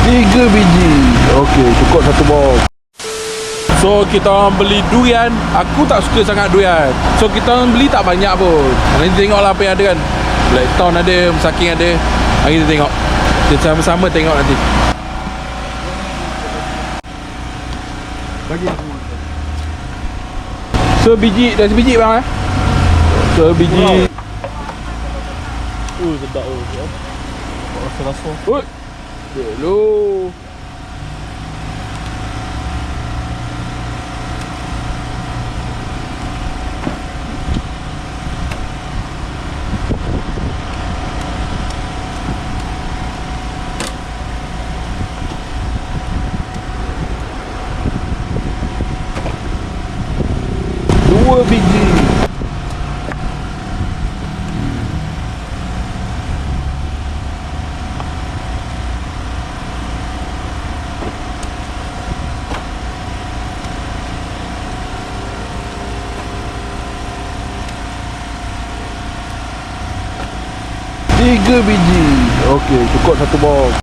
3 biji. Okey, cukup satu box. So kita orang beli durian. Aku tak suka sangat durian. So kita orang beli tak banyak pun. Nanti tengoklah apa yang ada kan. Blacktown ada, Saking ada. Mari kita tengok. Kita sama-sama tengok nanti. Bagi Sebiji, dah sebiji bang sebiji. sedap ya. Rasa-rasa. Oi. Hello. Dua biji. Tiga biji. Okey, cukup satu box.